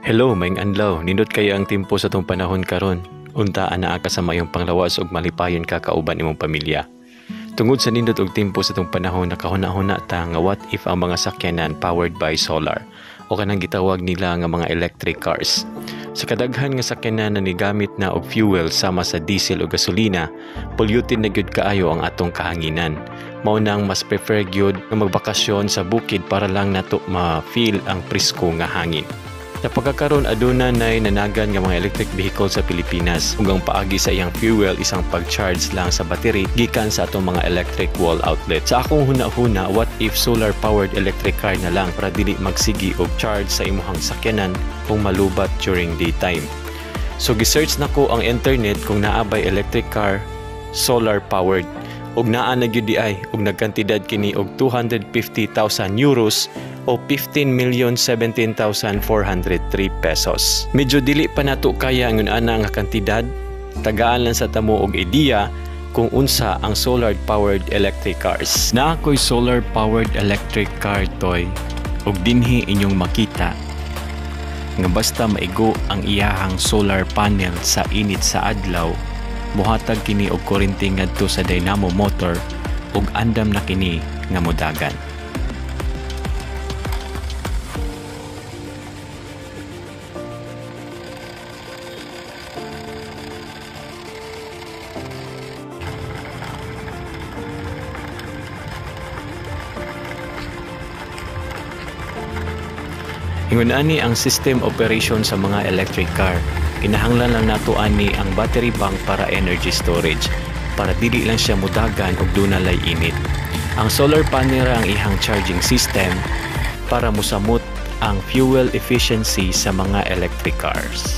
Hello, maing adlaw. Nindot kaya ang tempo sa tong panahon karon. Unta anaa ka sa mayong panglawas ug malipayon ka kauban imong pamilya. Tungod sa nindot og tempo sa tong panahon, nakahuna-huna ta nga what if ang mga sakyanan powered by solar o kanang gitawag nila nga mga electric cars. Sa kadaghan nga sakyanan na nigamit na og fuel sama sa diesel o gasolina, polluted na gyud kaayo ang atong kahanginan. Mao nang mas prefer gyud nga magbakasyon sa bukid para lang nato ma-feel ang presko nga hangin. Sa pagkakaroon aduna nay nanagan nga mga electric vehicle sa Pilipinas ug ang paagi sa iyang fuel isang pag-charge lang sa battery gikan sa atong mga electric wall outlet. Sa akong huna-huna, what if solar powered electric car na lang para dili magsigi og charge sa imong sakyanan kung malubat during daytime. So gi-search nako ang internet kung naabay electric car solar powered ug naa na gyud di ay ug nagkantidad kini og 250,000 euros o 15,017,403 pesos. Medyo dili pa nato kaya ang ana nga kantidad, tagaan lang sa tamo og ideya kung unsa ang solar powered electric cars. Na ako'y solar powered electric car toy ug dinhi inyong makita nga basta maigo ang iyahang solar panel sa init sa adlaw, muhatag kini og kuryente ngadto sa dynamo motor ug andam na kini nga modagan. Ingon ani ang system operation sa mga electric car. Kinahanglan lang nato ani ang battery bank para energy storage para dili lang siya mudagan og dunalay init. Ang solar panel ang ihang charging system para mosamot ang fuel efficiency sa mga electric cars.